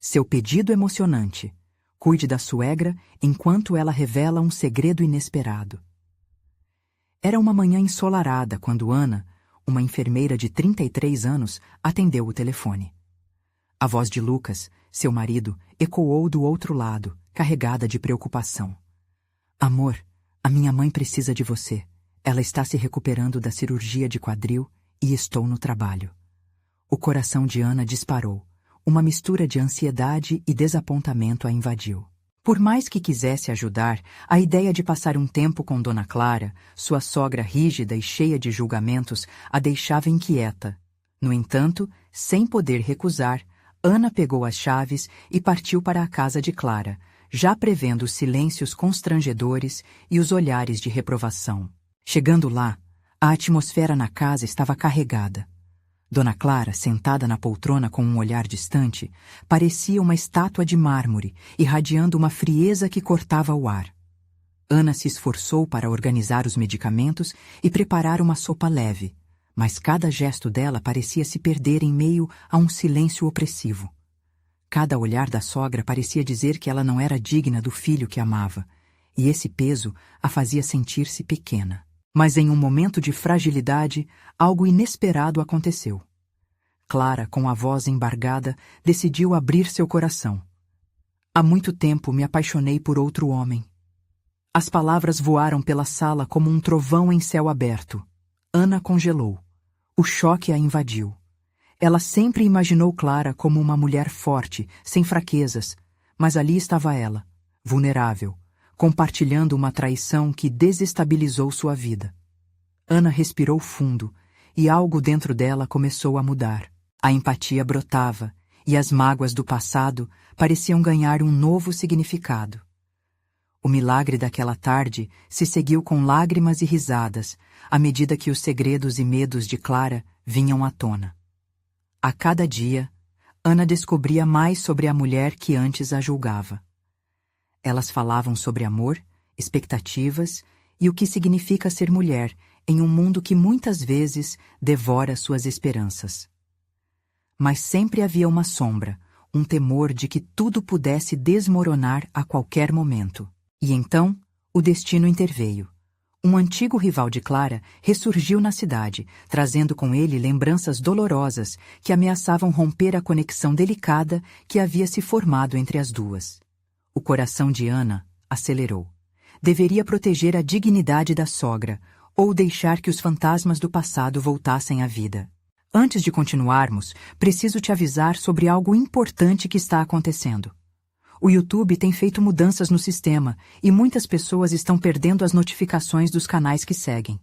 Seu pedido emocionante. Cuide da suegra enquanto ela revela um segredo inesperado. Era uma manhã ensolarada quando Ana, uma enfermeira de 33 anos, atendeu o telefone. A voz de Lucas, seu marido, ecoou do outro lado, carregada de preocupação. Amor, a minha mãe precisa de você. Ela está se recuperando da cirurgia de quadril e estou no trabalho. O coração de Ana disparou. Uma mistura de ansiedade e desapontamento a invadiu. Por mais que quisesse ajudar, a ideia de passar um tempo com Dona Clara, sua sogra rígida e cheia de julgamentos, a deixava inquieta. No entanto, sem poder recusar, Ana pegou as chaves e partiu para a casa de Clara, já prevendo os silêncios constrangedores e os olhares de reprovação. Chegando lá, a atmosfera na casa estava carregada. Dona Clara, sentada na poltrona com um olhar distante, parecia uma estátua de mármore, irradiando uma frieza que cortava o ar. Ana se esforçou para organizar os medicamentos e preparar uma sopa leve, mas cada gesto dela parecia se perder em meio a um silêncio opressivo. Cada olhar da sogra parecia dizer que ela não era digna do filho que amava, e esse peso a fazia sentir-se pequena. Mas em um momento de fragilidade, algo inesperado aconteceu. Clara, com a voz embargada, decidiu abrir seu coração. Há muito tempo me apaixonei por outro homem. As palavras voaram pela sala como um trovão em céu aberto. Ana congelou. O choque a invadiu. Ela sempre imaginou Clara como uma mulher forte, sem fraquezas, mas ali estava ela, vulnerável, compartilhando uma traição que desestabilizou sua vida. Ana respirou fundo, e algo dentro dela começou a mudar. A empatia brotava, e as mágoas do passado pareciam ganhar um novo significado. O milagre daquela tarde se seguiu com lágrimas e risadas, à medida que os segredos e medos de Clara vinham à tona. A cada dia, Ana descobria mais sobre a mulher que antes a julgava. Elas falavam sobre amor, expectativas e o que significa ser mulher em um mundo que muitas vezes devora suas esperanças. Mas sempre havia uma sombra, um temor de que tudo pudesse desmoronar a qualquer momento. E então, o destino interveio. Um antigo rival de Clara ressurgiu na cidade, trazendo com ele lembranças dolorosas que ameaçavam romper a conexão delicada que havia se formado entre as duas. O coração de Ana acelerou. Deveria proteger a dignidade da sogra, ou deixar que os fantasmas do passado voltassem à vida. Antes de continuarmos, preciso te avisar sobre algo importante que está acontecendo. O YouTube tem feito mudanças no sistema e muitas pessoas estão perdendo as notificações dos canais que seguem.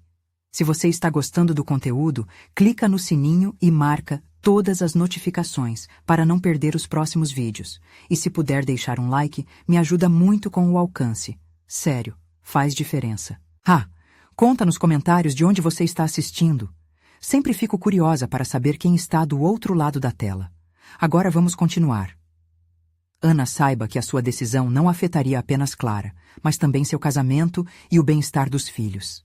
Se você está gostando do conteúdo, clica no sininho e marca todas as notificações para não perder os próximos vídeos. E se puder deixar um like, me ajuda muito com o alcance. Sério, faz diferença. Conta nos comentários de onde você está assistindo. Sempre fico curiosa para saber quem está do outro lado da tela. Agora vamos continuar. Ana, saiba que a sua decisão não afetaria apenas Clara, mas também seu casamento e o bem-estar dos filhos.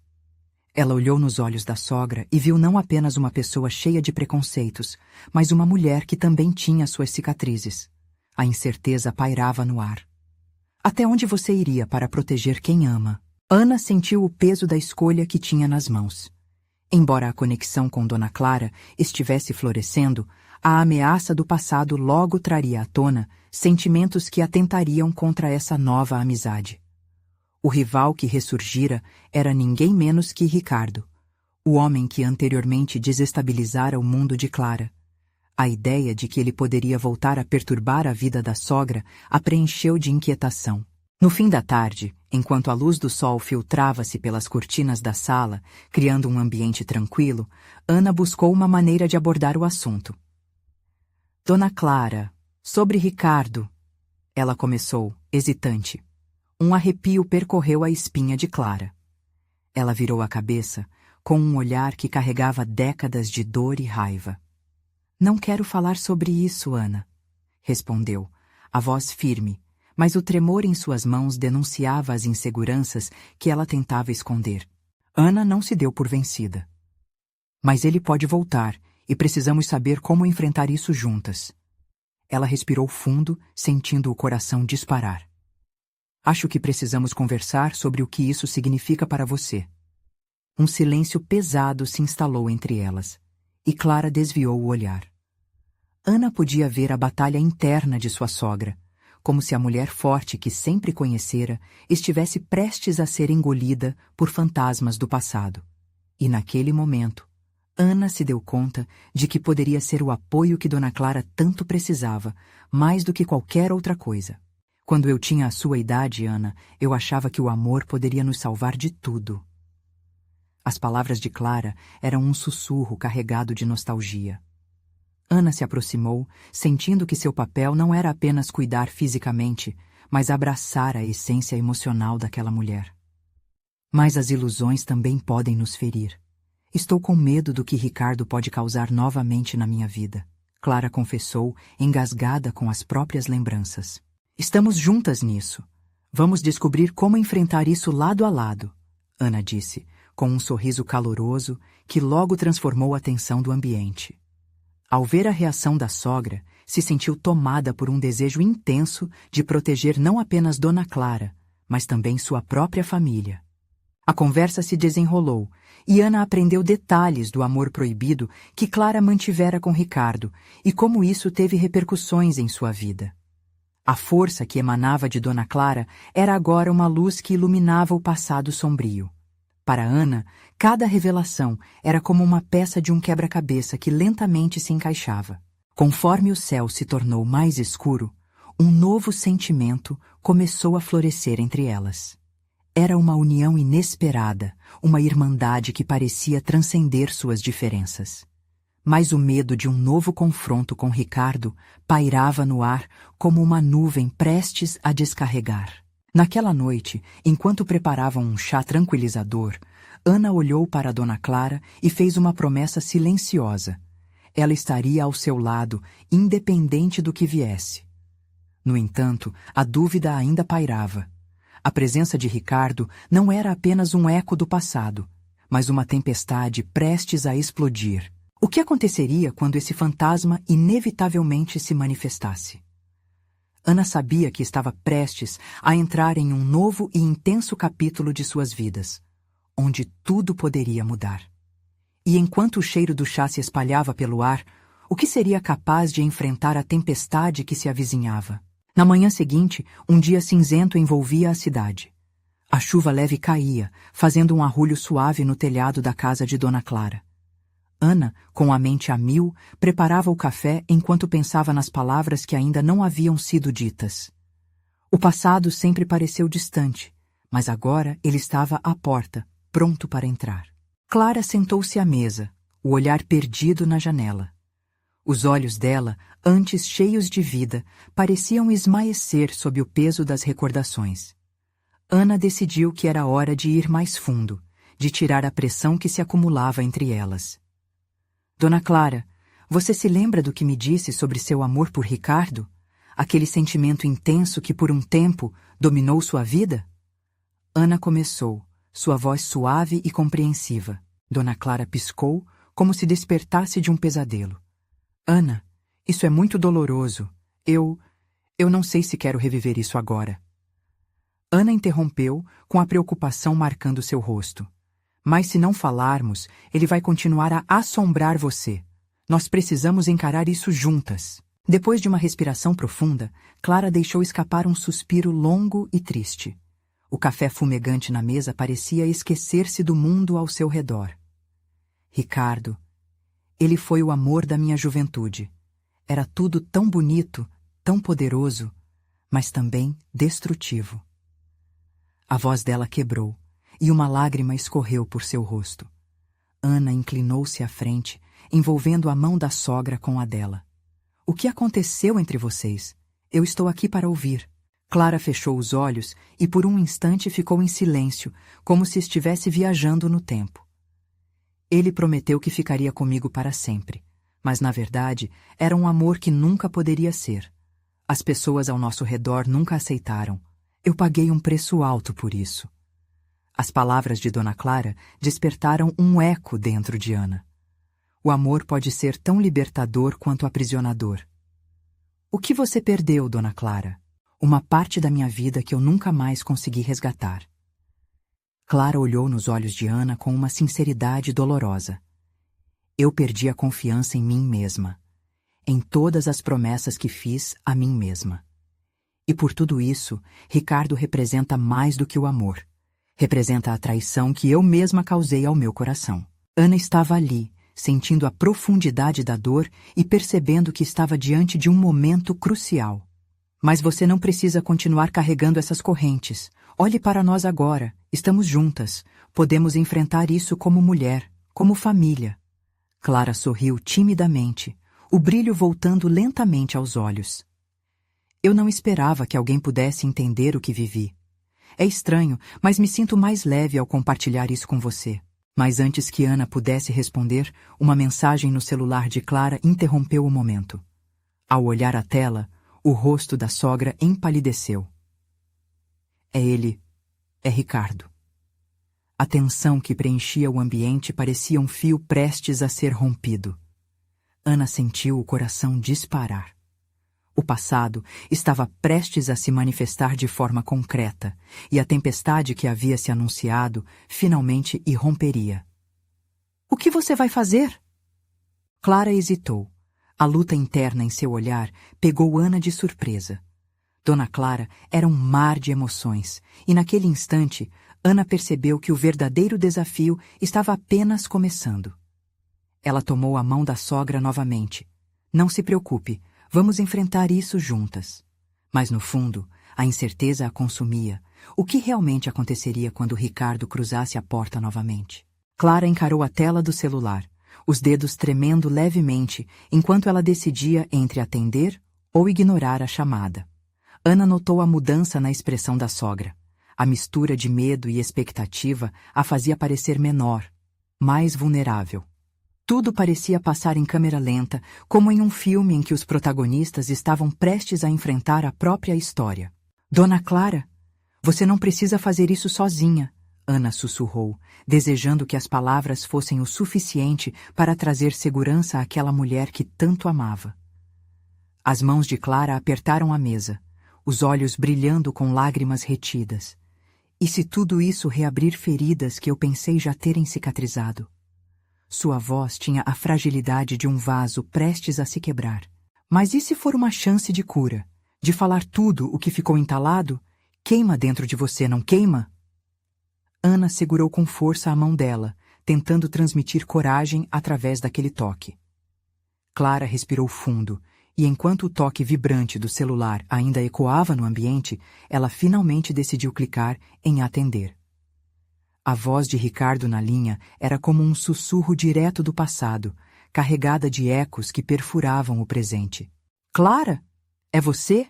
Ela olhou nos olhos da sogra e viu não apenas uma pessoa cheia de preconceitos, mas uma mulher que também tinha suas cicatrizes. A incerteza pairava no ar. Até onde você iria para proteger quem ama? Ana sentiu o peso da escolha que tinha nas mãos. Embora a conexão com Dona Clara estivesse florescendo, a ameaça do passado logo traria à tona sentimentos que atentariam contra essa nova amizade. O rival que ressurgira era ninguém menos que Ricardo, o homem que anteriormente desestabilizara o mundo de Clara. A ideia de que ele poderia voltar a perturbar a vida da sogra a preencheu de inquietação. No fim da tarde, enquanto a luz do sol filtrava-se pelas cortinas da sala, criando um ambiente tranquilo, Ana buscou uma maneira de abordar o assunto. Dona Clara, sobre Ricardo, ela começou, hesitante. Um arrepio percorreu a espinha de Clara. Ela virou a cabeça, com um olhar que carregava décadas de dor e raiva. Não quero falar sobre isso, Ana, respondeu, a voz firme, mas o tremor em suas mãos denunciava as inseguranças que ela tentava esconder. Ana não se deu por vencida. Mas ele pode voltar, e precisamos saber como enfrentar isso juntas. Ela respirou fundo, sentindo o coração disparar. Acho que precisamos conversar sobre o que isso significa para você. Um silêncio pesado se instalou entre elas, e Clara desviou o olhar. Ana podia ver a batalha interna de sua sogra, como se a mulher forte que sempre conhecera estivesse prestes a ser engolida por fantasmas do passado. E naquele momento, Ana se deu conta de que poderia ser o apoio que Dona Clara tanto precisava, mais do que qualquer outra coisa. Quando eu tinha a sua idade, Ana, eu achava que o amor poderia nos salvar de tudo. As palavras de Clara eram um sussurro carregado de nostalgia. Ana se aproximou, sentindo que seu papel não era apenas cuidar fisicamente, mas abraçar a essência emocional daquela mulher. Mas as ilusões também podem nos ferir. Estou com medo do que Ricardo pode causar novamente na minha vida, Clara confessou, engasgada com as próprias lembranças. Estamos juntas nisso. Vamos descobrir como enfrentar isso lado a lado, Ana disse, com um sorriso caloroso que logo transformou a tensão do ambiente. Ao ver a reação da sogra, se sentiu tomada por um desejo intenso de proteger não apenas Dona Clara, mas também sua própria família. A conversa se desenrolou, e Ana aprendeu detalhes do amor proibido que Clara mantivera com Ricardo e como isso teve repercussões em sua vida. A força que emanava de Dona Clara era agora uma luz que iluminava o passado sombrio. Para Ana, cada revelação era como uma peça de um quebra-cabeça que lentamente se encaixava. Conforme o céu se tornou mais escuro, um novo sentimento começou a florescer entre elas. Era uma união inesperada, uma irmandade que parecia transcender suas diferenças. Mas o medo de um novo confronto com Ricardo pairava no ar como uma nuvem prestes a descarregar. Naquela noite, enquanto preparavam um chá tranquilizador, Ana olhou para Dona Clara e fez uma promessa silenciosa. Ela estaria ao seu lado, independente do que viesse. No entanto, a dúvida ainda pairava. A presença de Ricardo não era apenas um eco do passado, mas uma tempestade prestes a explodir. O que aconteceria quando esse fantasma inevitavelmente se manifestasse? Ana sabia que estava prestes a entrar em um novo e intenso capítulo de suas vidas, onde tudo poderia mudar. E enquanto o cheiro do chá se espalhava pelo ar, o que seria capaz de enfrentar a tempestade que se avizinhava? Na manhã seguinte, um dia cinzento envolvia a cidade. A chuva leve caía, fazendo um arrulho suave no telhado da casa de Dona Clara. Ana, com a mente a mil, preparava o café enquanto pensava nas palavras que ainda não haviam sido ditas. O passado sempre pareceu distante, mas agora ele estava à porta, pronto para entrar. Clara sentou-se à mesa, o olhar perdido na janela. Os olhos dela, antes cheios de vida, pareciam esmaecer sob o peso das recordações. Ana decidiu que era hora de ir mais fundo, de tirar a pressão que se acumulava entre elas. Dona Clara, você se lembra do que me disse sobre seu amor por Ricardo? Aquele sentimento intenso que por um tempo dominou sua vida? Ana começou, sua voz suave e compreensiva. Dona Clara piscou, como se despertasse de um pesadelo. Ana, isso é muito doloroso. Eu não sei se quero reviver isso agora. Ana interrompeu, com a preocupação marcando seu rosto. Mas se não falarmos, ele vai continuar a assombrar você. Nós precisamos encarar isso juntas. Depois de uma respiração profunda, Clara deixou escapar um suspiro longo e triste. O café fumegante na mesa parecia esquecer-se do mundo ao seu redor. Ricardo, ele foi o amor da minha juventude. Era tudo tão bonito, tão poderoso, mas também destrutivo. A voz dela quebrou, e uma lágrima escorreu por seu rosto. Ana inclinou-se à frente, envolvendo a mão da sogra com a dela. O que aconteceu entre vocês? Eu estou aqui para ouvir. Clara fechou os olhos e por um instante ficou em silêncio, como se estivesse viajando no tempo. Ele prometeu que ficaria comigo para sempre, mas na verdade era um amor que nunca poderia ser. As pessoas ao nosso redor nunca aceitaram. Eu paguei um preço alto por isso. As palavras de Dona Clara despertaram um eco dentro de Ana. O amor pode ser tão libertador quanto aprisionador. O que você perdeu, Dona Clara? Uma parte da minha vida que eu nunca mais consegui resgatar. Clara olhou nos olhos de Ana com uma sinceridade dolorosa. Eu perdi a confiança em mim mesma, em todas as promessas que fiz a mim mesma. E por tudo isso, Ricardo representa mais do que o amor. Representa a traição que eu mesma causei ao meu coração. Ana estava ali, sentindo a profundidade da dor e percebendo que estava diante de um momento crucial. Mas você não precisa continuar carregando essas correntes. Olhe para nós agora, estamos juntas, podemos enfrentar isso como mulher, como família. Clara sorriu timidamente, o brilho voltando lentamente aos olhos. Eu não esperava que alguém pudesse entender o que vivi. É estranho, mas me sinto mais leve ao compartilhar isso com você. Mas antes que Ana pudesse responder, uma mensagem no celular de Clara interrompeu o momento. Ao olhar a tela, o rosto da sogra empalideceu. É ele, é Ricardo. A tensão que preenchia o ambiente parecia um fio prestes a ser rompido. Ana sentiu o coração disparar. O passado estava prestes a se manifestar de forma concreta, e a tempestade que havia se anunciado finalmente irromperia. O que você vai fazer? Clara hesitou. A luta interna em seu olhar pegou Ana de surpresa. Dona Clara era um mar de emoções, e naquele instante, Ana percebeu que o verdadeiro desafio estava apenas começando. Ela tomou a mão da sogra novamente. Não se preocupe, vamos enfrentar isso juntas. Mas no fundo, a incerteza a consumia. O que realmente aconteceria quando Ricardo cruzasse a porta novamente? Clara encarou a tela do celular, os dedos tremendo levemente, enquanto ela decidia entre atender ou ignorar a chamada. Ana notou a mudança na expressão da sogra. A mistura de medo e expectativa a fazia parecer menor, mais vulnerável. Tudo parecia passar em câmera lenta, como em um filme em que os protagonistas estavam prestes a enfrentar a própria história. Dona Clara, você não precisa fazer isso sozinha, Ana sussurrou, desejando que as palavras fossem o suficiente para trazer segurança àquela mulher que tanto amava. As mãos de Clara apertaram a mesa, os olhos brilhando com lágrimas retidas. E se tudo isso reabrir feridas que eu pensei já terem cicatrizado? Sua voz tinha a fragilidade de um vaso prestes a se quebrar. Mas e se for uma chance de cura? De falar tudo o que ficou entalado? Queima dentro de você, não queima? Ana segurou com força a mão dela, tentando transmitir coragem através daquele toque. Clara respirou fundo, e enquanto o toque vibrante do celular ainda ecoava no ambiente, ela finalmente decidiu clicar em atender. A voz de Ricardo na linha era como um sussurro direto do passado, carregada de ecos que perfuravam o presente. Clara? É você?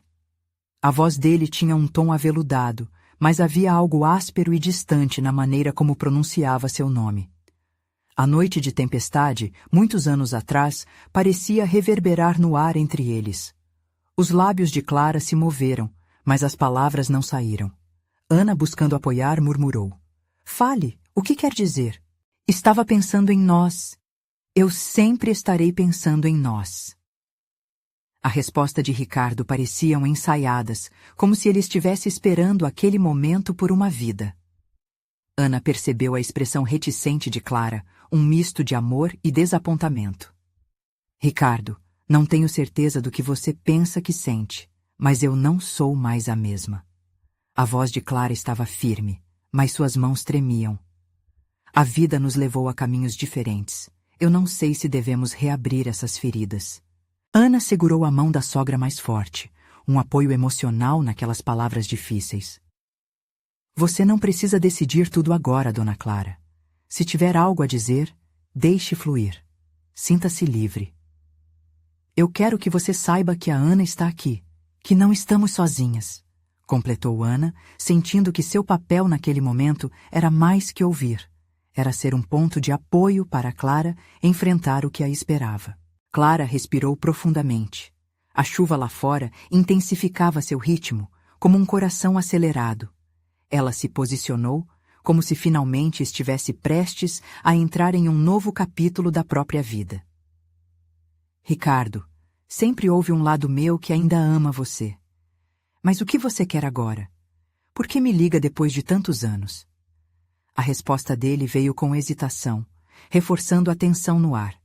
A voz dele tinha um tom aveludado, mas havia algo áspero e distante na maneira como pronunciava seu nome. A noite de tempestade, muitos anos atrás, parecia reverberar no ar entre eles. Os lábios de Clara se moveram, mas as palavras não saíram. Ana, buscando apoiar, murmurou. Fale, o que quer dizer? Estava pensando em nós. Eu sempre estarei pensando em nós. A resposta de Ricardo pareciam ensaiadas, como se ele estivesse esperando aquele momento por uma vida. Ana percebeu a expressão reticente de Clara, um misto de amor e desapontamento. Ricardo, não tenho certeza do que você pensa que sente, mas eu não sou mais a mesma. A voz de Clara estava firme, mas suas mãos tremiam. A vida nos levou a caminhos diferentes. Eu não sei se devemos reabrir essas feridas. Ana segurou a mão da sogra mais forte, um apoio emocional naquelas palavras difíceis. Você não precisa decidir tudo agora, Dona Clara. Se tiver algo a dizer, deixe fluir. Sinta-se livre. Eu quero que você saiba que a Ana está aqui, que não estamos sozinhas, completou Ana, sentindo que seu papel naquele momento era mais que ouvir. Era ser um ponto de apoio para Clara enfrentar o que a esperava. Clara respirou profundamente. A chuva lá fora intensificava seu ritmo, como um coração acelerado. Ela se posicionou, como se finalmente estivesse prestes a entrar em um novo capítulo da própria vida. Ricardo, Sempre houve um lado meu que ainda ama você. Mas o que você quer agora? Por que me liga depois de tantos anos? A resposta dele veio com hesitação, reforçando a tensão no ar.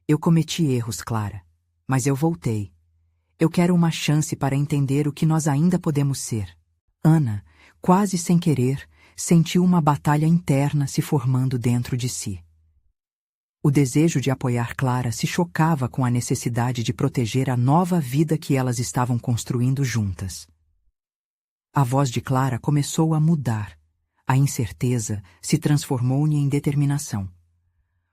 Eu cometi erros, Clara, mas eu voltei. Eu quero uma chance para entender o que nós ainda podemos ser. Ana, quase sem querer, sentiu uma batalha interna se formando dentro de si. O desejo de apoiar Clara se chocava com a necessidade de proteger a nova vida que elas estavam construindo juntas. A voz de Clara começou a mudar. A incerteza se transformou em determinação.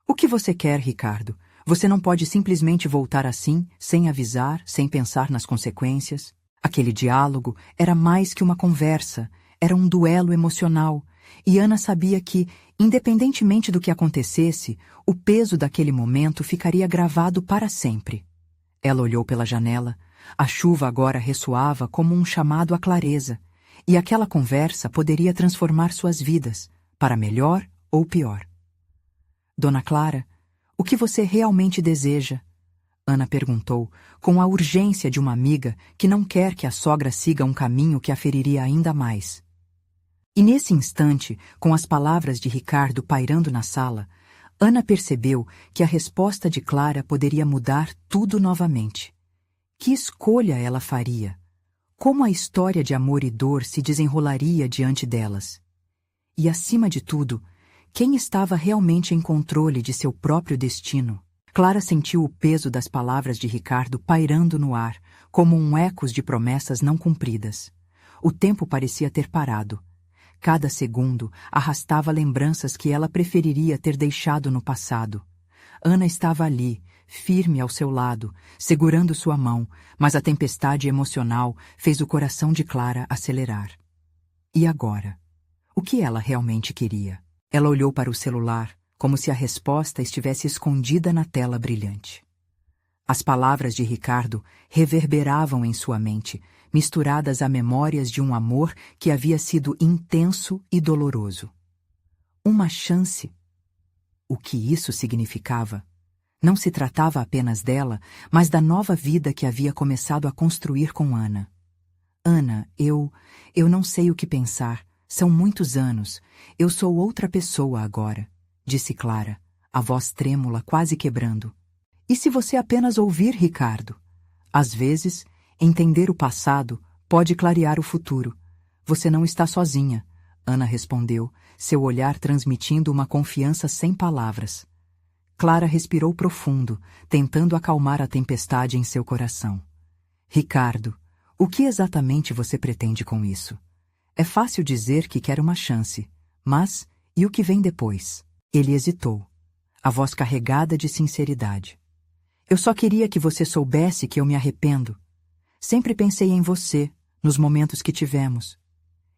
O que você quer, Ricardo? Você não pode simplesmente voltar assim, sem avisar, sem pensar nas consequências. Aquele diálogo era mais que uma conversa, era um duelo emocional, e Ana sabia que, independentemente do que acontecesse, o peso daquele momento ficaria gravado para sempre. Ela olhou pela janela. A chuva agora ressoava como um chamado à clareza, e aquela conversa poderia transformar suas vidas, para melhor ou pior. Dona Clara, o que você realmente deseja? Ana perguntou, com a urgência de uma amiga que não quer que a sogra siga um caminho que a feriria ainda mais. E nesse instante, com as palavras de Ricardo pairando na sala, Ana percebeu que a resposta de Clara poderia mudar tudo novamente. Que escolha ela faria? Como a história de amor e dor se desenrolaria diante delas? E, acima de tudo, quem estava realmente em controle de seu próprio destino? Clara sentiu o peso das palavras de Ricardo pairando no ar, como um ecos de promessas não cumpridas. O tempo parecia ter parado. Cada segundo arrastava lembranças que ela preferiria ter deixado no passado. Ana estava ali, firme ao seu lado, segurando sua mão, mas a tempestade emocional fez o coração de Clara acelerar. E agora? O que ela realmente queria? Ela olhou para o celular, como se a resposta estivesse escondida na tela brilhante. As palavras de Ricardo reverberavam em sua mente, misturadas a memórias de um amor que havia sido intenso e doloroso. Uma chance. O que isso significava? Não se tratava apenas dela, mas da nova vida que havia começado a construir com Ana. Ana, eu não sei o que pensar. São muitos anos. Eu sou outra pessoa agora, disse Clara, a voz trêmula quase quebrando. E se você apenas ouvir, Ricardo? Às vezes, entender o passado pode clarear o futuro. Você não está sozinha, Ana respondeu, seu olhar transmitindo uma confiança sem palavras. Clara respirou profundo, tentando acalmar a tempestade em seu coração. Ricardo, o que exatamente você pretende com isso? É fácil dizer que quer uma chance, mas e o que vem depois? Ele hesitou, a voz carregada de sinceridade. Eu só queria que você soubesse que eu me arrependo. Sempre pensei em você, nos momentos que tivemos.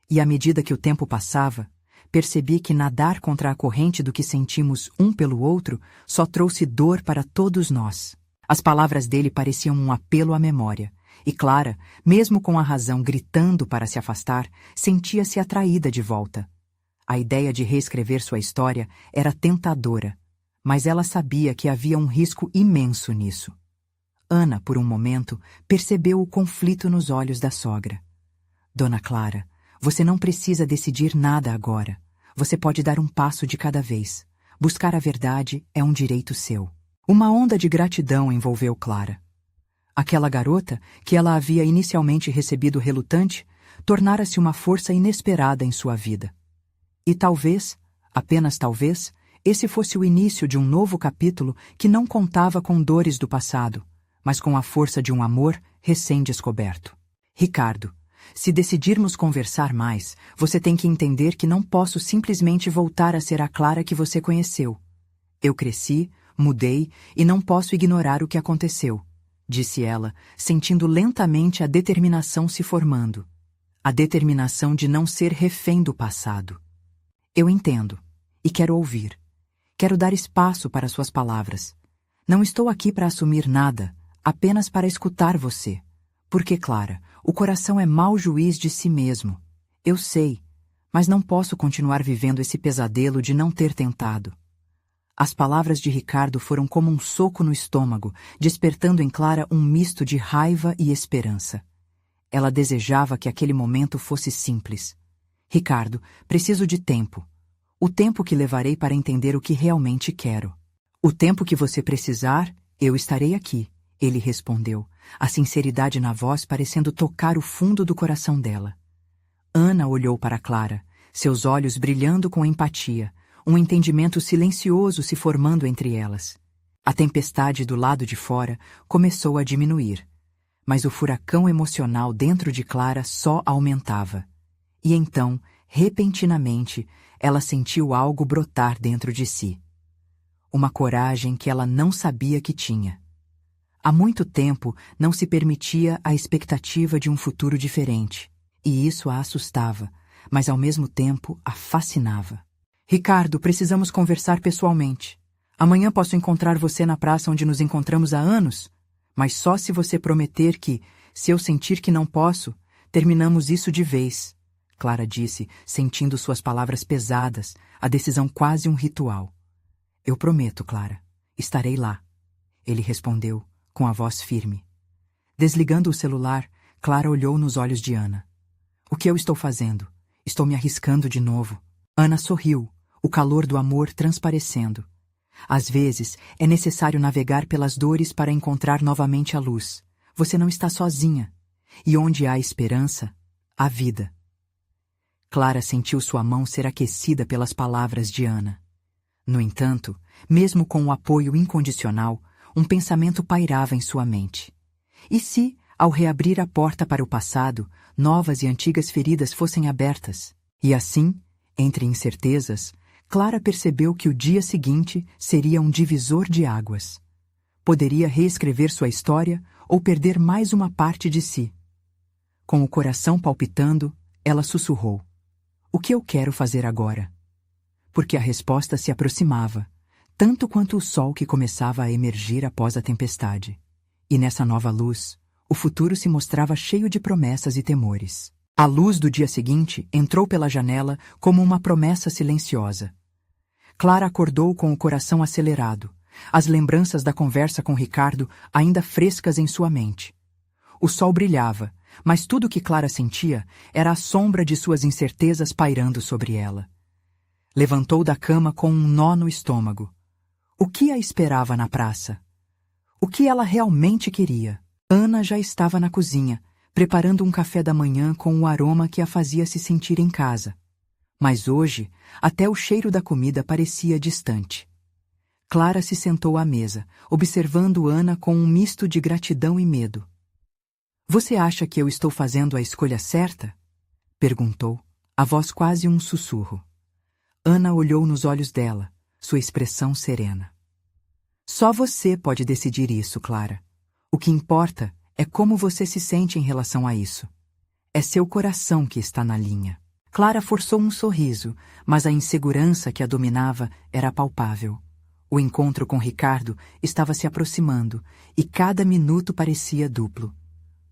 E à medida que o tempo passava, percebi que nadar contra a corrente do que sentimos um pelo outro só trouxe dor para todos nós. As palavras dele pareciam um apelo à memória, e Clara, mesmo com a razão gritando para se afastar, sentia-se atraída de volta. A ideia de reescrever sua história era tentadora, mas ela sabia que havia um risco imenso nisso. Ana, por um momento, percebeu o conflito nos olhos da sogra. Dona Clara, você não precisa decidir nada agora. Você pode dar um passo de cada vez. Buscar a verdade é um direito seu. Uma onda de gratidão envolveu Clara. Aquela garota, que ela havia inicialmente recebido relutante, tornara-se uma força inesperada em sua vida. E talvez, apenas talvez, esse fosse o início de um novo capítulo que não contava com dores do passado, mas com a força de um amor recém-descoberto. Ricardo, se decidirmos conversar mais, você tem que entender que não posso simplesmente voltar a ser a Clara que você conheceu. Eu cresci, mudei e não posso ignorar o que aconteceu, disse ela, sentindo lentamente a determinação se formando. A determinação de não ser refém do passado. Eu entendo, e quero ouvir. Quero dar espaço para suas palavras. Não estou aqui para assumir nada, apenas para escutar você. Porque, Clara, o coração é mau juiz de si mesmo. Eu sei, mas não posso continuar vivendo esse pesadelo de não ter tentado. As palavras de Ricardo foram como um soco no estômago, despertando em Clara um misto de raiva e esperança. Ela desejava que aquele momento fosse simples. Ricardo, preciso de tempo. O tempo que levarei para entender o que realmente quero. O tempo que você precisar, eu estarei aqui, ele respondeu, a sinceridade na voz parecendo tocar o fundo do coração dela. Ana olhou para Clara, seus olhos brilhando com empatia, um entendimento silencioso se formando entre elas. A tempestade do lado de fora começou a diminuir, mas o furacão emocional dentro de Clara só aumentava. E então, repentinamente, ela sentiu algo brotar dentro de si. Uma coragem que ela não sabia que tinha. Há muito tempo não se permitia a expectativa de um futuro diferente, e isso a assustava, mas ao mesmo tempo a fascinava. Ricardo, precisamos conversar pessoalmente. Amanhã posso encontrar você na praça onde nos encontramos há anos, mas só se você prometer que, se eu sentir que não posso, terminamos isso de vez, Clara disse, sentindo suas palavras pesadas, a decisão quase um ritual. Eu prometo, Clara. Estarei lá. Ele respondeu, com a voz firme. Desligando o celular, Clara olhou nos olhos de Ana. O que eu estou fazendo? Estou me arriscando de novo. Ana sorriu, o calor do amor transparecendo. Às vezes, é necessário navegar pelas dores para encontrar novamente a luz. Você não está sozinha. E onde há esperança, há vida. Clara sentiu sua mão ser aquecida pelas palavras de Ana. No entanto, mesmo com o apoio incondicional, um pensamento pairava em sua mente. E se, ao reabrir a porta para o passado, novas e antigas feridas fossem abertas? E assim, entre incertezas, Clara percebeu que o dia seguinte seria um divisor de águas. Poderia reescrever sua história ou perder mais uma parte de si. Com o coração palpitando, ela sussurrou. O que eu quero fazer agora? Porque a resposta se aproximava, tanto quanto o sol que começava a emergir após a tempestade. E nessa nova luz, o futuro se mostrava cheio de promessas e temores. A luz do dia seguinte entrou pela janela como uma promessa silenciosa. Clara acordou com o coração acelerado, as lembranças da conversa com Ricardo ainda frescas em sua mente. O sol brilhava, mas tudo o que Clara sentia era a sombra de suas incertezas pairando sobre ela. Levantou da cama com um nó no estômago. O que a esperava na praça? O que ela realmente queria? Ana já estava na cozinha, preparando um café da manhã com o aroma que a fazia se sentir em casa. Mas hoje, até o cheiro da comida parecia distante. Clara se sentou à mesa, observando Ana com um misto de gratidão e medo. Você acha que eu estou fazendo a escolha certa? Perguntou, a voz quase um sussurro. Ana olhou nos olhos dela, sua expressão serena. Só você pode decidir isso, Clara. O que importa é como você se sente em relação a isso. É seu coração que está na linha. Clara forçou um sorriso, mas a insegurança que a dominava era palpável. O encontro com Ricardo estava se aproximando, e cada minuto parecia duplo.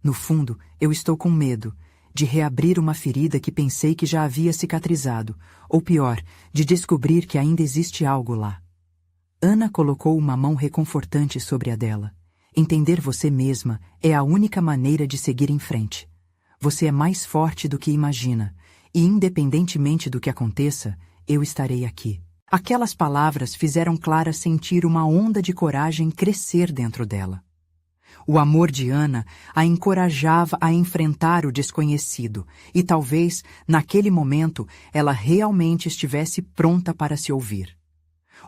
No fundo, eu estou com medo de reabrir uma ferida que pensei que já havia cicatrizado, ou pior, de descobrir que ainda existe algo lá. Ana colocou uma mão reconfortante sobre a dela. Entender você mesma é a única maneira de seguir em frente. Você é mais forte do que imagina, e independentemente do que aconteça, eu estarei aqui. Aquelas palavras fizeram Clara sentir uma onda de coragem crescer dentro dela. O amor de Ana a encorajava a enfrentar o desconhecido, e talvez, naquele momento, ela realmente estivesse pronta para se ouvir.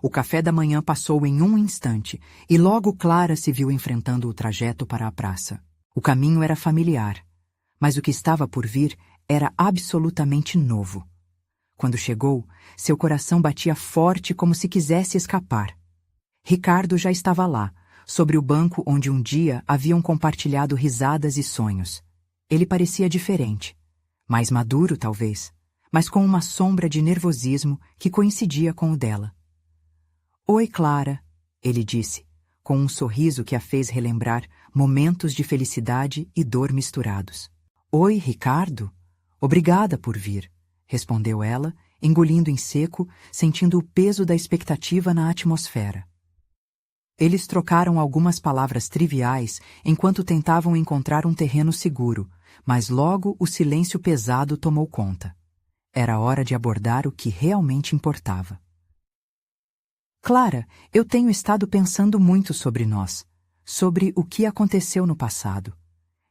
O café da manhã passou em um instante, e logo Clara se viu enfrentando o trajeto para a praça. O caminho era familiar, mas o que estava por vir era absolutamente novo. Quando chegou, seu coração batia forte como se quisesse escapar. Ricardo já estava lá, sobre o banco onde um dia haviam compartilhado risadas e sonhos. Ele parecia diferente, mais maduro talvez, mas com uma sombra de nervosismo que coincidia com o dela. Oi, Clara, ele disse, com um sorriso que a fez relembrar momentos de felicidade e dor misturados. Oi, Ricardo. Obrigada por vir, respondeu ela, engolindo em seco, sentindo o peso da expectativa na atmosfera. Eles trocaram algumas palavras triviais enquanto tentavam encontrar um terreno seguro, mas logo o silêncio pesado tomou conta. Era hora de abordar o que realmente importava. Clara, eu tenho estado pensando muito sobre nós, sobre o que aconteceu no passado.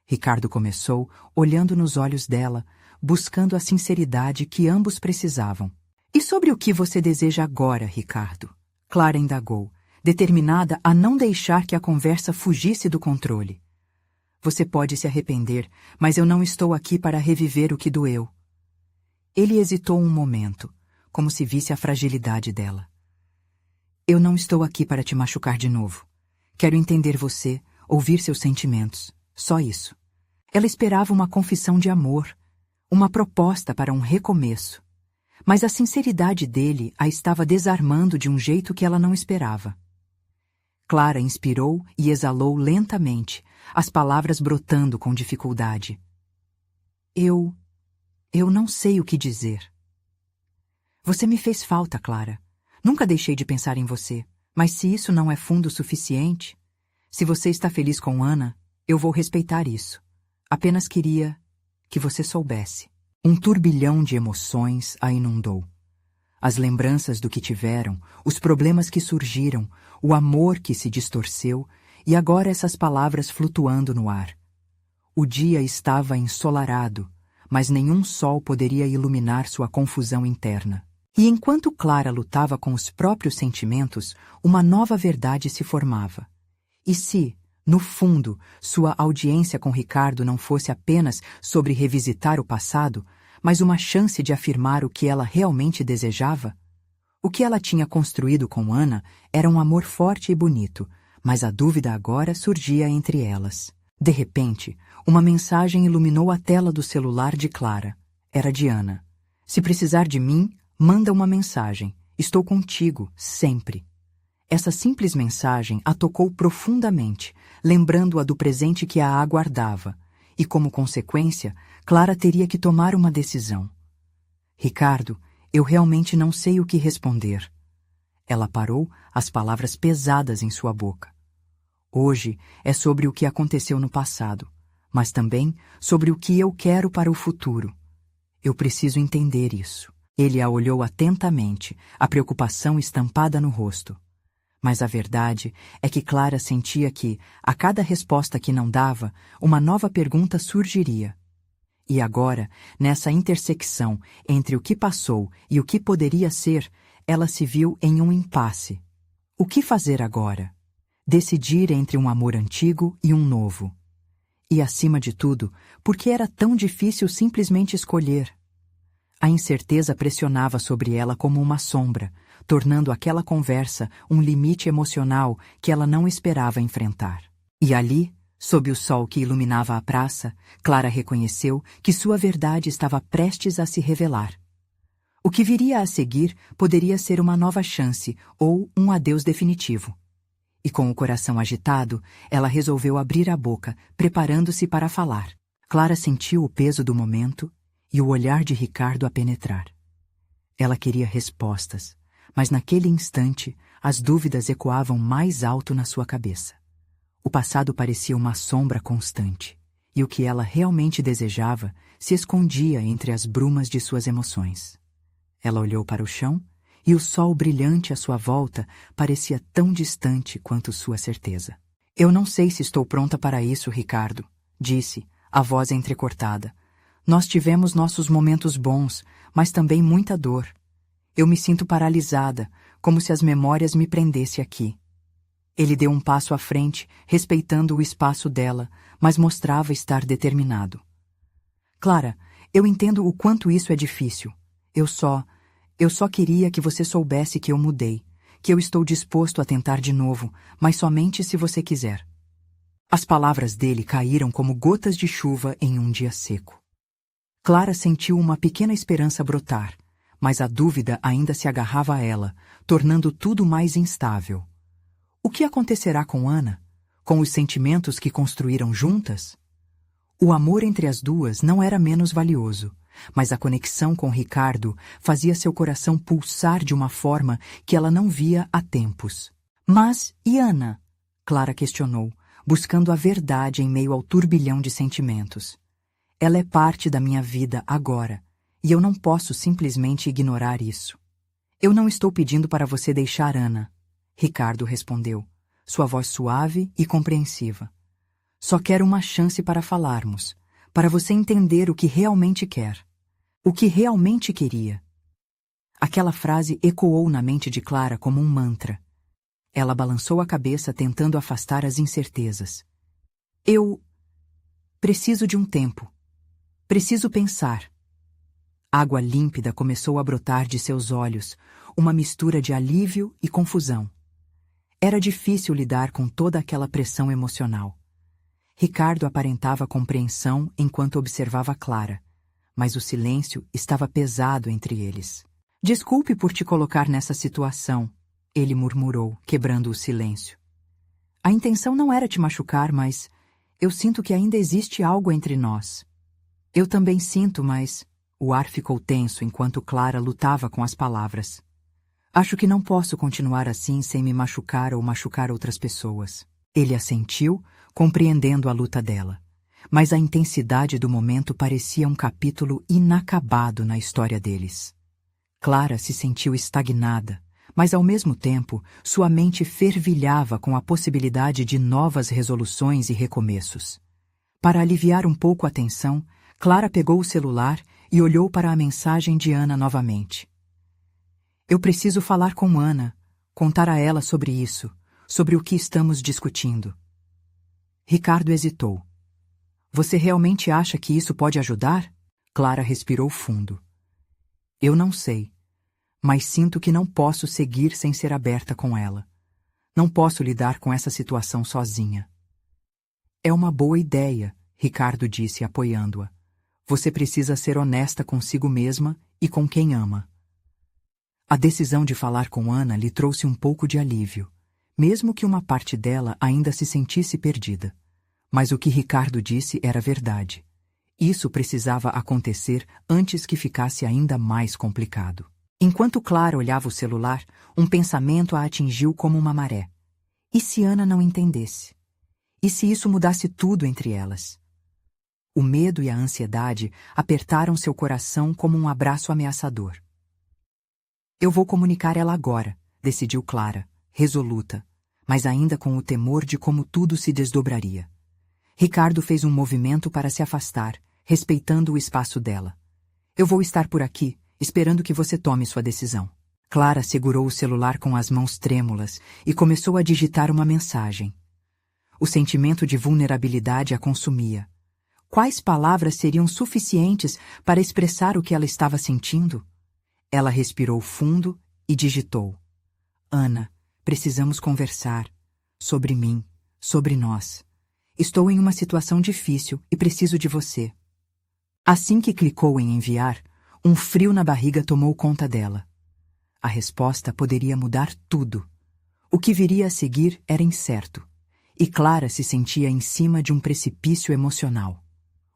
Ricardo começou, olhando nos olhos dela, buscando a sinceridade que ambos precisavam. E sobre o que você deseja agora, Ricardo? Clara indagou, determinada a não deixar que a conversa fugisse do controle. Você pode se arrepender, mas eu não estou aqui para reviver o que doeu. Ele hesitou um momento, como se visse a fragilidade dela. Eu não estou aqui para te machucar de novo. Quero entender você, ouvir seus sentimentos. Só isso. Ela esperava uma confissão de amor, uma proposta para um recomeço. Mas a sinceridade dele a estava desarmando de um jeito que ela não esperava. Clara inspirou e exalou lentamente, as palavras brotando com dificuldade. Eu não sei o que dizer. Você me fez falta, Clara. Nunca deixei de pensar em você, mas se isso não é fundo suficiente, se você está feliz com Ana, eu vou respeitar isso. Apenas queria que você soubesse. Um turbilhão de emoções a inundou. As lembranças do que tiveram, os problemas que surgiram, o amor que se distorceu e agora essas palavras flutuando no ar. O dia estava ensolarado, mas nenhum sol poderia iluminar sua confusão interna. E enquanto Clara lutava com os próprios sentimentos, uma nova verdade se formava. E se, no fundo, sua audiência com Ricardo não fosse apenas sobre revisitar o passado, mas uma chance de afirmar o que ela realmente desejava? O que ela tinha construído com Ana era um amor forte e bonito, mas a dúvida agora surgia entre elas. De repente, uma mensagem iluminou a tela do celular de Clara. Era de Ana. Se precisar de mim, manda uma mensagem. Estou contigo, sempre. Essa simples mensagem a tocou profundamente, lembrando-a do presente que a aguardava, e como consequência, Clara teria que tomar uma decisão. Ricardo, eu realmente não sei o que responder. Ela parou, as palavras pesadas em sua boca. Hoje é sobre o que aconteceu no passado, mas também sobre o que eu quero para o futuro. Eu preciso entender isso. Ele a olhou atentamente, a preocupação estampada no rosto. Mas a verdade é que Clara sentia que, a cada resposta que não dava, uma nova pergunta surgiria. E agora, nessa intersecção entre o que passou e o que poderia ser, ela se viu em um impasse. O que fazer agora? Decidir entre um amor antigo e um novo. E, acima de tudo, por que era tão difícil simplesmente escolher? A incerteza pressionava sobre ela como uma sombra, tornando aquela conversa um limite emocional que ela não esperava enfrentar. E ali, sob o sol que iluminava a praça, Clara reconheceu que sua verdade estava prestes a se revelar. O que viria a seguir poderia ser uma nova chance ou um adeus definitivo. E com o coração agitado, ela resolveu abrir a boca, preparando-se para falar. Clara sentiu o peso do momento e o olhar de Ricardo a penetrar. Ela queria respostas, mas naquele instante as dúvidas ecoavam mais alto na sua cabeça. O passado parecia uma sombra constante, e o que ela realmente desejava se escondia entre as brumas de suas emoções. Ela olhou para o chão, e o sol brilhante à sua volta parecia tão distante quanto sua certeza. Eu não sei se estou pronta para isso, Ricardo, disse, a voz entrecortada. Nós tivemos nossos momentos bons, mas também muita dor. Eu me sinto paralisada, como se as memórias me prendessem aqui. Ele deu um passo à frente, respeitando o espaço dela, mas mostrava estar determinado. Clara, eu entendo o quanto isso é difícil. Eu só queria que você soubesse que eu mudei, que eu estou disposto a tentar de novo, mas somente se você quiser. As palavras dele caíram como gotas de chuva em um dia seco. Clara sentiu uma pequena esperança brotar, mas a dúvida ainda se agarrava a ela, tornando tudo mais instável. O que acontecerá com Ana? Com os sentimentos que construíram juntas? O amor entre as duas não era menos valioso, mas a conexão com Ricardo fazia seu coração pulsar de uma forma que ela não via há tempos. Mas, e Ana? Clara questionou, buscando a verdade em meio ao turbilhão de sentimentos. Ela é parte da minha vida agora, e eu não posso simplesmente ignorar isso. Eu não estou pedindo para você deixar Ana, Ricardo respondeu, sua voz suave e compreensiva. Só quero uma chance para falarmos, para você entender o que realmente quer. O que realmente queria. Aquela frase ecoou na mente de Clara como um mantra. Ela balançou a cabeça tentando afastar as incertezas. Eu preciso de um tempo. Preciso pensar. Água límpida começou a brotar de seus olhos, uma mistura de alívio e confusão. Era difícil lidar com toda aquela pressão emocional. Ricardo aparentava compreensão enquanto observava Clara, mas o silêncio estava pesado entre eles. Desculpe por te colocar nessa situação, ele murmurou, quebrando o silêncio. A intenção não era te machucar, mas eu sinto que ainda existe algo entre nós. Eu também sinto, mas... O ar ficou tenso enquanto Clara lutava com as palavras. Acho que não posso continuar assim sem me machucar ou machucar outras pessoas. Ele assentiu, compreendendo a luta dela. Mas a intensidade do momento parecia um capítulo inacabado na história deles. Clara se sentiu estagnada, mas ao mesmo tempo sua mente fervilhava com a possibilidade de novas resoluções e recomeços. Para aliviar um pouco a tensão, Clara pegou o celular e olhou para a mensagem de Ana novamente. Eu preciso falar com Ana, contar a ela sobre isso, sobre o que estamos discutindo. Ricardo hesitou. Você realmente acha que isso pode ajudar? Clara respirou fundo. Eu não sei, mas sinto que não posso seguir sem ser aberta com ela. Não posso lidar com essa situação sozinha. É uma boa ideia, Ricardo disse, apoiando-a. Você precisa ser honesta consigo mesma e com quem ama. A decisão de falar com Ana lhe trouxe um pouco de alívio, mesmo que uma parte dela ainda se sentisse perdida. Mas o que Ricardo disse era verdade. Isso precisava acontecer antes que ficasse ainda mais complicado. Enquanto Clara olhava o celular, um pensamento a atingiu como uma maré. E se Ana não entendesse? E se isso mudasse tudo entre elas? O medo e a ansiedade apertaram seu coração como um abraço ameaçador. Eu vou comunicar ela agora, decidiu Clara, resoluta, mas ainda com o temor de como tudo se desdobraria. Ricardo fez um movimento para se afastar, respeitando o espaço dela. Eu vou estar por aqui, esperando que você tome sua decisão. Clara segurou o celular com as mãos trêmulas e começou a digitar uma mensagem. O sentimento de vulnerabilidade a consumia. Quais palavras seriam suficientes para expressar o que ela estava sentindo? Ela respirou fundo e digitou. Ana, precisamos conversar. Sobre mim, sobre nós. Estou em uma situação difícil e preciso de você. Assim que clicou em enviar, um frio na barriga tomou conta dela. A resposta poderia mudar tudo. O que viria a seguir era incerto, e Clara se sentia em cima de um precipício emocional.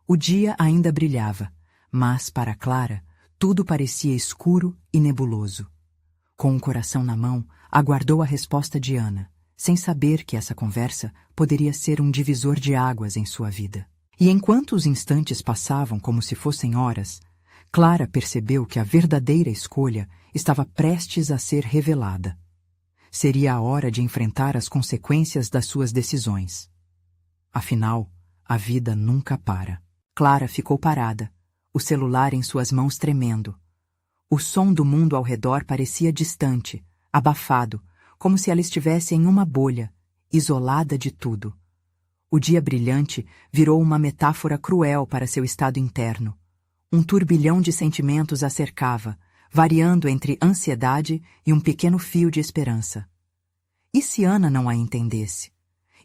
O dia ainda brilhava, mas, para Clara, tudo parecia escuro e nebuloso. Com o coração na mão, aguardou a resposta de Ana, sem saber que essa conversa poderia ser um divisor de águas em sua vida. E enquanto os instantes passavam como se fossem horas, Clara percebeu que a verdadeira escolha estava prestes a ser revelada. Seria a hora de enfrentar as consequências das suas decisões. Afinal, a vida nunca para. Clara ficou parada, o celular em suas mãos tremendo. O som do mundo ao redor parecia distante, abafado, como se ela estivesse em uma bolha, isolada de tudo. O dia brilhante virou uma metáfora cruel para seu estado interno. Um turbilhão de sentimentos a cercava, variando entre ansiedade e um pequeno fio de esperança. E se Ana não a entendesse?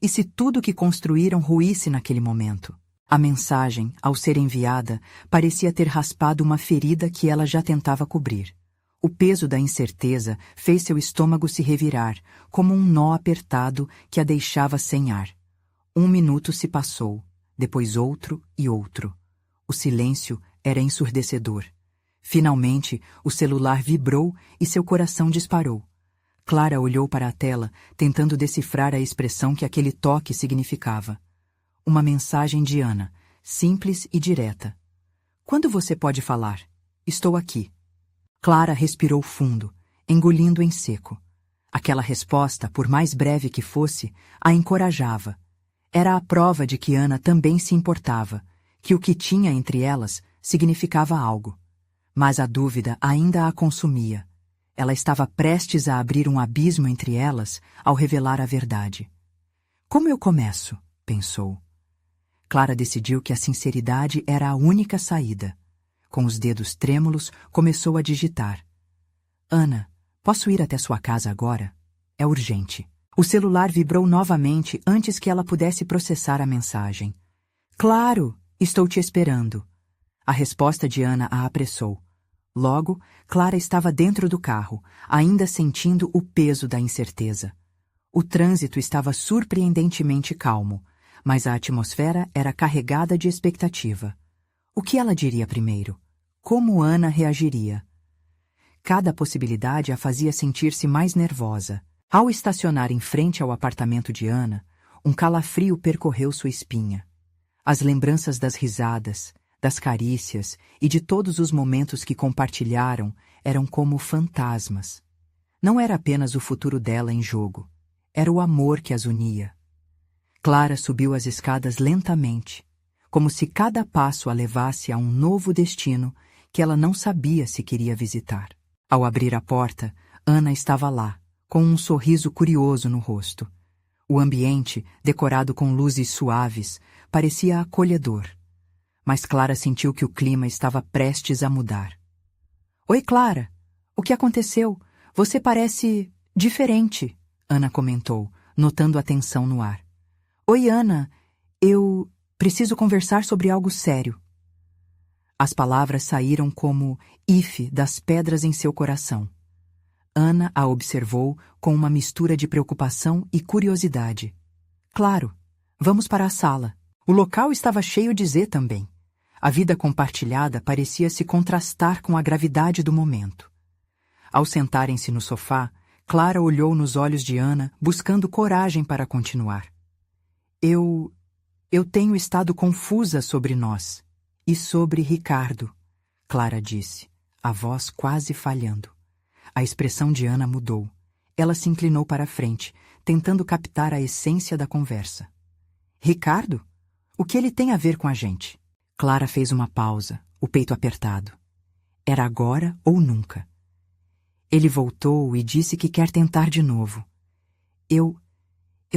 E se tudo que construíram ruísse naquele momento? A mensagem, ao ser enviada, parecia ter raspado uma ferida que ela já tentava cobrir. O peso da incerteza fez seu estômago se revirar, como um nó apertado que a deixava sem ar. 1 minuto se passou, depois outro e outro. O silêncio Era ensurdecedor. Finalmente, o celular vibrou e seu coração disparou. Clara olhou para a tela, tentando decifrar a expressão que aquele toque significava. Uma mensagem de Ana, simples e direta. "Quando você pode falar? Estou aqui." Clara respirou fundo, engolindo em seco. Aquela resposta, por mais breve que fosse, a encorajava. Era a prova de que Ana também se importava, que o que tinha entre elas significava algo. Mas a dúvida ainda a consumia. Ela estava prestes a abrir um abismo entre elas ao revelar a verdade. "Como eu começo?" pensou. Clara decidiu que a sinceridade era a única saída. Com os dedos trêmulos, começou a digitar. "Ana, posso ir até sua casa agora? É urgente." O celular vibrou novamente antes que ela pudesse processar a mensagem. "Claro, estou te esperando." A resposta de Ana a apressou. Logo, Clara estava dentro do carro, ainda sentindo o peso da incerteza. O trânsito estava surpreendentemente calmo, mas a atmosfera era carregada de expectativa. O que ela diria primeiro? Como Ana reagiria? Cada possibilidade a fazia sentir-se mais nervosa. Ao estacionar em frente ao apartamento de Ana, um calafrio percorreu sua espinha. As lembranças das risadas, das carícias e de todos os momentos que compartilharam eram como fantasmas. Não era apenas o futuro dela em jogo. Era o amor que as unia. Clara subiu as escadas lentamente, como se cada passo a levasse a um novo destino que ela não sabia se queria visitar. Ao abrir a porta, Ana estava lá, com um sorriso curioso no rosto. O ambiente, decorado com luzes suaves, parecia acolhedor. Mas Clara sentiu que o clima estava prestes a mudar. "Oi, Clara. O que aconteceu? Você parece diferente", Ana comentou, notando a tensão no ar. "Oi, Ana. Eu preciso conversar sobre algo sério." As palavras saíram como ife das pedras em seu coração. Ana a observou com uma mistura de preocupação e curiosidade. "Claro, vamos para a sala." O local estava cheio de Zê também. A vida compartilhada parecia se contrastar com a gravidade do momento. Ao sentarem-se no sofá, Clara olhou nos olhos de Ana, buscando coragem para continuar. Eu tenho estado confusa sobre nós e sobre Ricardo", Clara disse, a voz quase falhando. A expressão de Ana mudou. Ela se inclinou para a frente, tentando captar a essência da conversa. "Ricardo? O que ele tem a ver com a gente?" Clara fez uma pausa, o peito apertado. Era agora ou nunca. Ele voltou e disse que quer tentar de novo. Eu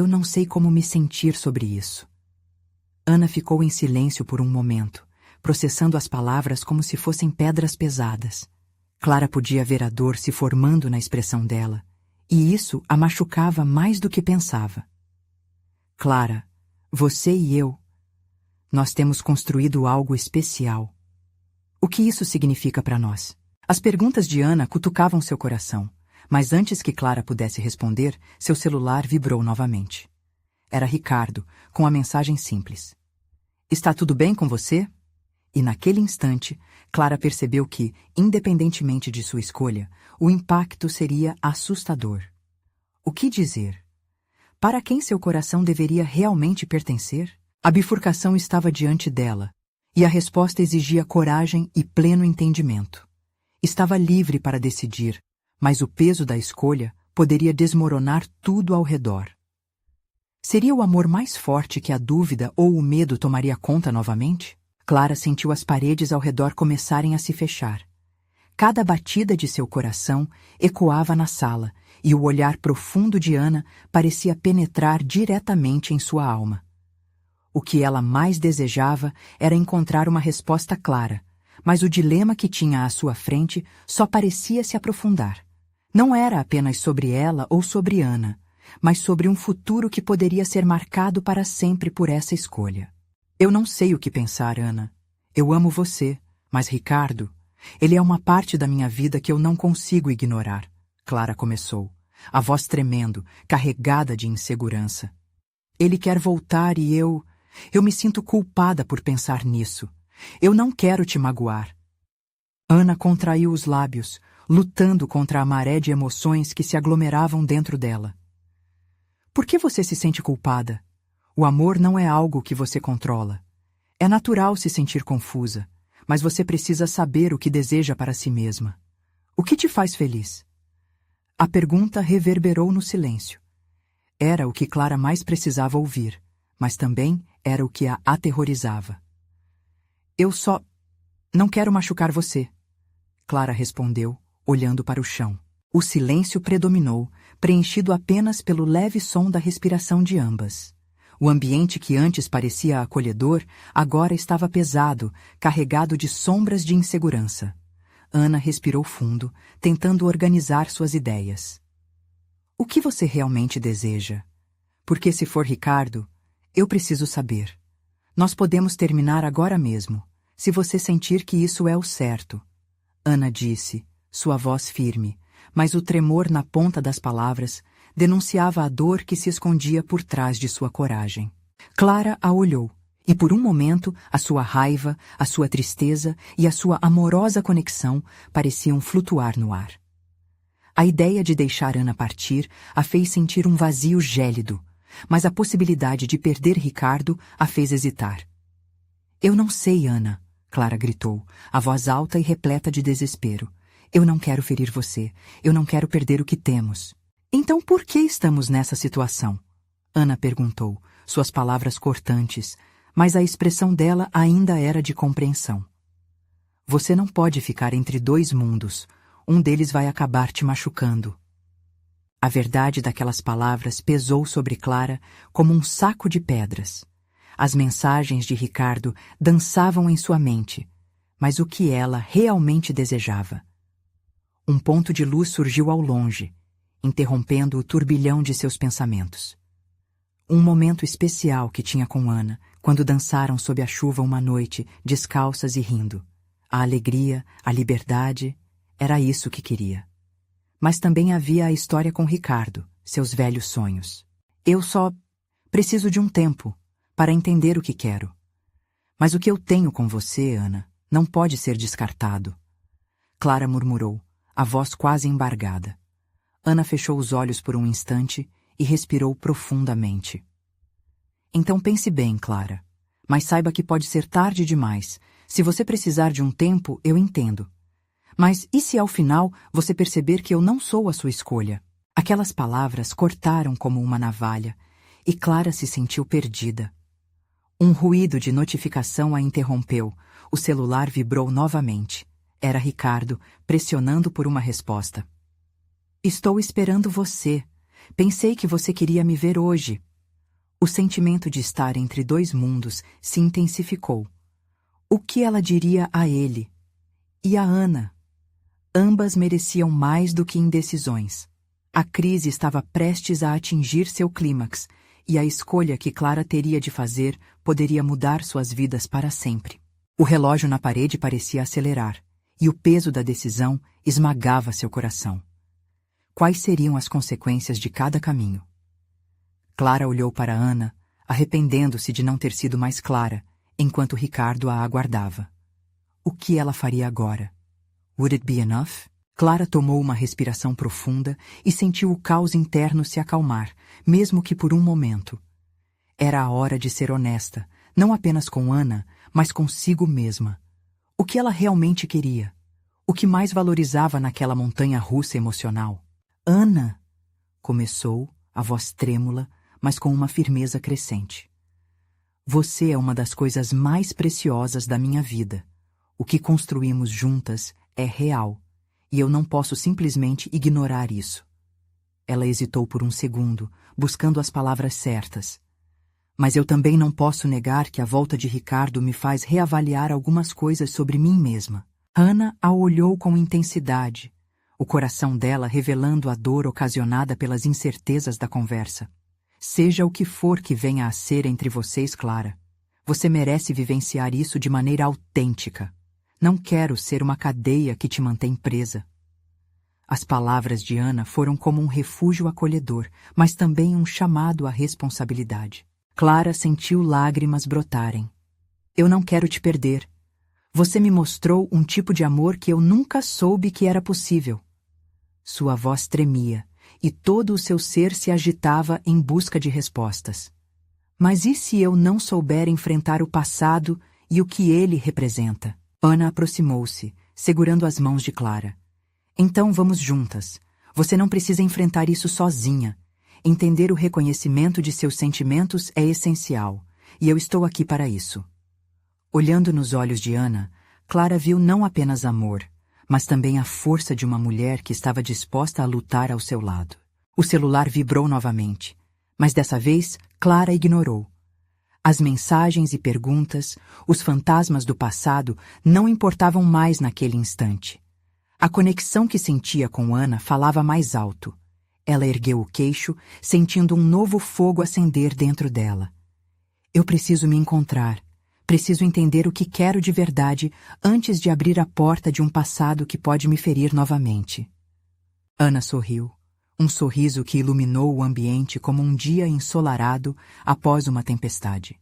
não sei como me sentir sobre isso." Ana ficou em silêncio por um momento, processando as palavras como se fossem pedras pesadas. Clara podia ver a dor se formando na expressão dela, e isso a machucava mais do que pensava. "Clara, você e eu, nós temos construído algo especial. O que isso significa para nós?" As perguntas de Ana cutucavam seu coração, mas antes que Clara pudesse responder, seu celular vibrou novamente. Era Ricardo, com a mensagem simples. "Está tudo bem com você?" E naquele instante, Clara percebeu que, independentemente de sua escolha, o impacto seria assustador. O que dizer? Para quem seu coração deveria realmente pertencer? A bifurcação estava diante dela, e a resposta exigia coragem e pleno entendimento. Estava livre para decidir, mas o peso da escolha poderia desmoronar tudo ao redor. Seria o amor mais forte que a dúvida ou o medo tomaria conta novamente? Clara sentiu as paredes ao redor começarem a se fechar. Cada batida de seu coração ecoava na sala, e o olhar profundo de Ana parecia penetrar diretamente em sua alma. O que ela mais desejava era encontrar uma resposta clara, mas o dilema que tinha à sua frente só parecia se aprofundar. Não era apenas sobre ela ou sobre Ana, mas sobre um futuro que poderia ser marcado para sempre por essa escolha. "Eu não sei o que pensar, Ana. Eu amo você, mas Ricardo, ele é uma parte da minha vida que eu não consigo ignorar", Clara começou, a voz tremendo, carregada de insegurança. "Ele quer voltar e eu me sinto culpada por pensar nisso, Eu não quero te magoar. Ana contraiu os lábios, lutando contra a maré de emoções que se aglomeravam dentro dela. Por que você se sente culpada? O amor não é algo que você controla. É natural se sentir confusa, mas você precisa saber o que deseja para si mesma. O que te faz feliz? A pergunta reverberou no silêncio. Era o que Clara mais precisava ouvir, mas também era o que a aterrorizava. Eu só não quero machucar você, Clara respondeu, olhando para o chão. O silêncio predominou, preenchido apenas pelo leve som da respiração de ambas. O ambiente que antes parecia acolhedor, agora estava pesado, carregado de sombras de insegurança. Ana respirou fundo, tentando organizar suas ideias. O que você realmente deseja? Porque se for Ricardo, eu preciso saber. Nós podemos terminar agora mesmo, se você sentir que isso é o certo. Ana disse, sua voz firme, mas o tremor na ponta das palavras denunciava a dor que se escondia por trás de sua coragem. Clara a olhou, e por um momento a sua raiva, a sua tristeza e a sua amorosa conexão pareciam flutuar no ar. A ideia de deixar Ana partir a fez sentir um vazio gélido, mas a possibilidade de perder Ricardo a fez hesitar. Eu não sei, Ana, Clara gritou, a voz alta e repleta de desespero. Eu não quero ferir você, eu não quero perder o que temos. Então por que estamos nessa situação? Ana perguntou, suas palavras cortantes, mas a expressão dela ainda era de compreensão. Você não pode ficar entre dois mundos, um deles vai acabar te machucando. A verdade daquelas palavras pesou sobre Clara como um saco de pedras. As mensagens de Ricardo dançavam em sua mente, mas o que ela realmente desejava? Um ponto de luz surgiu ao longe, interrompendo o turbilhão de seus pensamentos. Um momento especial que tinha com Ana, quando dançaram sob a chuva uma noite, descalças e rindo. A alegria, a liberdade, era isso que queria. Mas também havia a história com Ricardo, seus velhos sonhos. Eu só preciso de um tempo para entender o que quero. Mas o que eu tenho com você, Ana, não pode ser descartado. Clara murmurou, a voz quase embargada. Ana fechou os olhos por um instante e respirou profundamente. Então pense bem, Clara. Mas saiba que pode ser tarde demais. Se você precisar de um tempo, eu entendo. Mas e se ao final você perceber que eu não sou a sua escolha? Aquelas palavras cortaram como uma navalha, e Clara se sentiu perdida. Um ruído de notificação a interrompeu. O celular vibrou novamente. Era Ricardo, pressionando por uma resposta. Estou esperando você. Pensei que você queria me ver hoje. O sentimento de estar entre dois mundos se intensificou. O que ela diria a ele? E a Ana? Ambas mereciam mais do que indecisões. A crise estava prestes a atingir seu clímax, e a escolha que Clara teria de fazer poderia mudar suas vidas para sempre. O relógio na parede parecia acelerar, e o peso da decisão esmagava seu coração. Quais seriam as consequências de cada caminho? Clara olhou para Ana, arrependendo-se de não ter sido mais clara, enquanto Ricardo a aguardava. O que ela faria agora? Would it be enough? Clara tomou uma respiração profunda e sentiu o caos interno se acalmar, mesmo que por um momento. Era a hora de ser honesta, não apenas com Ana, mas consigo mesma. O que ela realmente queria? O que mais valorizava naquela montanha-russa emocional? Ana! Começou, a voz trêmula, mas com uma firmeza crescente. Você é uma das coisas mais preciosas da minha vida. O que construímos juntas é real, e eu não posso simplesmente ignorar isso. Ela hesitou por um segundo, buscando as palavras certas. Mas eu também não posso negar que a volta de Ricardo me faz reavaliar algumas coisas sobre mim mesma. Ana a olhou com intensidade, o coração dela revelando a dor ocasionada pelas incertezas da conversa. Seja o que for que venha a ser entre vocês, Clara, você merece vivenciar isso de maneira autêntica. Não quero ser uma cadeia que te mantém presa. As palavras de Ana foram como um refúgio acolhedor, mas também um chamado à responsabilidade. Clara sentiu lágrimas brotarem. Eu não quero te perder, Você me mostrou um tipo de amor que eu nunca soube que era possível. Sua voz tremia, e todo o seu ser se agitava em busca de respostas. Mas e se eu não souber enfrentar o passado e o que ele representa? Ana aproximou-se, segurando as mãos de Clara. Então vamos juntas. Você não precisa enfrentar isso sozinha. Entender o reconhecimento de seus sentimentos é essencial, e eu estou aqui para isso. Olhando nos olhos de Ana, Clara viu não apenas amor, mas também a força de uma mulher que estava disposta a lutar ao seu lado. O celular vibrou novamente, mas dessa vez Clara ignorou. As mensagens e perguntas, os fantasmas do passado não importavam mais naquele instante. A conexão que sentia com Ana falava mais alto. Ela ergueu o queixo, sentindo um novo fogo acender dentro dela. Eu preciso me encontrar. Preciso entender o que quero de verdade antes de abrir a porta de um passado que pode me ferir novamente. Ana sorriu, um sorriso que iluminou o ambiente como um dia ensolarado após uma tempestade.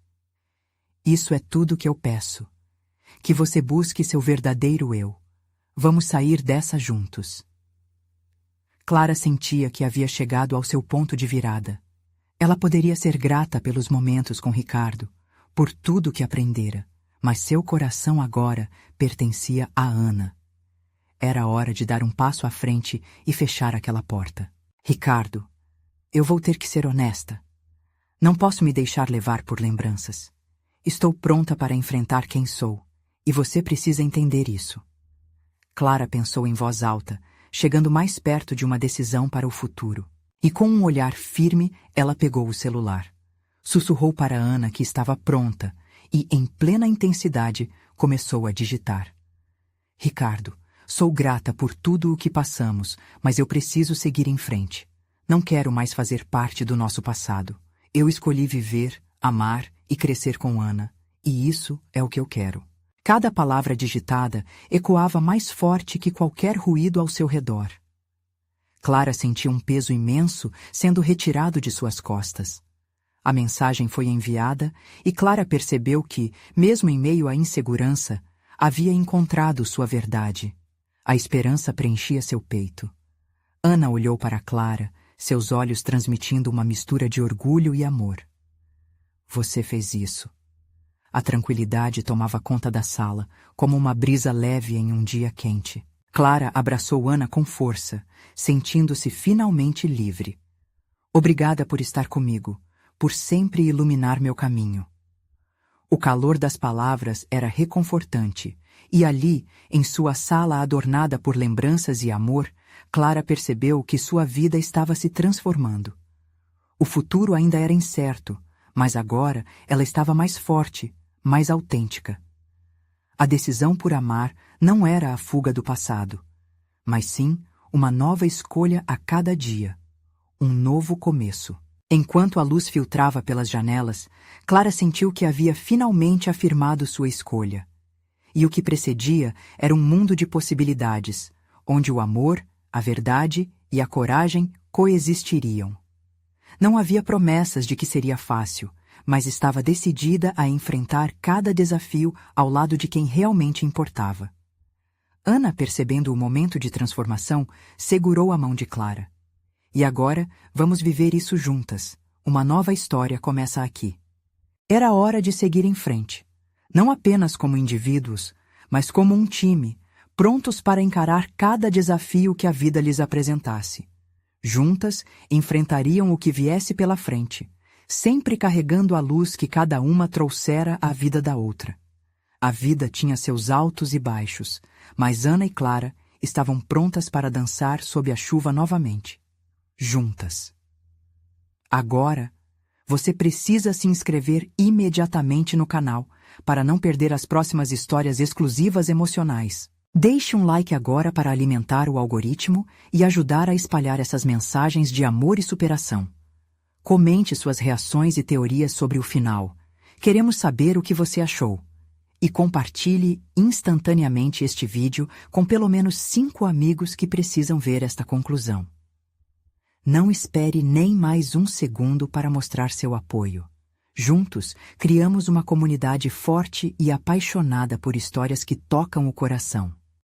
Isso é tudo que eu peço. Que você busque seu verdadeiro eu. Vamos sair dessa juntos. Clara sentia que havia chegado ao seu ponto de virada. Ela poderia ser grata pelos momentos com Ricardo, por tudo que aprendera, mas seu coração agora pertencia a Ana. Era hora de dar um passo à frente e fechar aquela porta. Ricardo, eu vou ter que ser honesta. Não posso me deixar levar por lembranças. Estou pronta para enfrentar quem sou, e você precisa entender isso. Clara pensou em voz alta, chegando mais perto de uma decisão para o futuro. E com um olhar firme, ela pegou o celular. Sussurrou para Ana que estava pronta e, em plena intensidade, começou a digitar. Ricardo, sou grata por tudo o que passamos, mas eu preciso seguir em frente. Não quero mais fazer parte do nosso passado. Eu escolhi viver, amar e crescer com Ana, e isso é o que eu quero. Cada palavra digitada ecoava mais forte que qualquer ruído ao seu redor. Clara sentia um peso imenso sendo retirado de suas costas. A mensagem foi enviada e Clara percebeu que, mesmo em meio à insegurança, havia encontrado sua verdade. A esperança preenchia seu peito. Ana olhou para Clara, seus olhos transmitindo uma mistura de orgulho e amor. Você fez isso. A tranquilidade tomava conta da sala, como uma brisa leve em um dia quente. Clara abraçou Ana com força, sentindo-se finalmente livre. Obrigada por estar comigo, por sempre iluminar meu caminho. O calor das palavras era reconfortante, e ali, em sua sala adornada por lembranças e amor, Clara percebeu que sua vida estava se transformando. O futuro ainda era incerto, mas agora ela estava mais forte, mais autêntica. A decisão por amar não era a fuga do passado, mas sim uma nova escolha a cada dia, um novo começo. Enquanto a luz filtrava pelas janelas, Clara sentiu que havia finalmente afirmado sua escolha. E o que precedia era um mundo de possibilidades, onde o amor, a verdade e a coragem coexistiriam. Não havia promessas de que seria fácil, mas estava decidida a enfrentar cada desafio ao lado de quem realmente importava. Ana, percebendo o momento de transformação, segurou a mão de Clara. E agora, vamos viver isso juntas. Uma nova história começa aqui. Era hora de seguir em frente. Não apenas como indivíduos, mas como um time, prontos para encarar cada desafio que a vida lhes apresentasse. Juntas, enfrentariam o que viesse pela frente, sempre carregando a luz que cada uma trouxera à vida da outra. A vida tinha seus altos e baixos, mas Ana e Clara estavam prontas para dançar sob a chuva novamente. Juntas. Agora, você precisa se inscrever imediatamente no canal para não perder as próximas histórias exclusivas emocionais. Deixe um like agora para alimentar o algoritmo e ajudar a espalhar essas mensagens de amor e superação. Comente suas reações e teorias sobre o final. Queremos saber o que você achou. E compartilhe instantaneamente este vídeo com pelo menos 5 amigos que precisam ver esta conclusão. Não espere nem mais um segundo para mostrar seu apoio. Juntos, criamos uma comunidade forte e apaixonada por histórias que tocam o coração.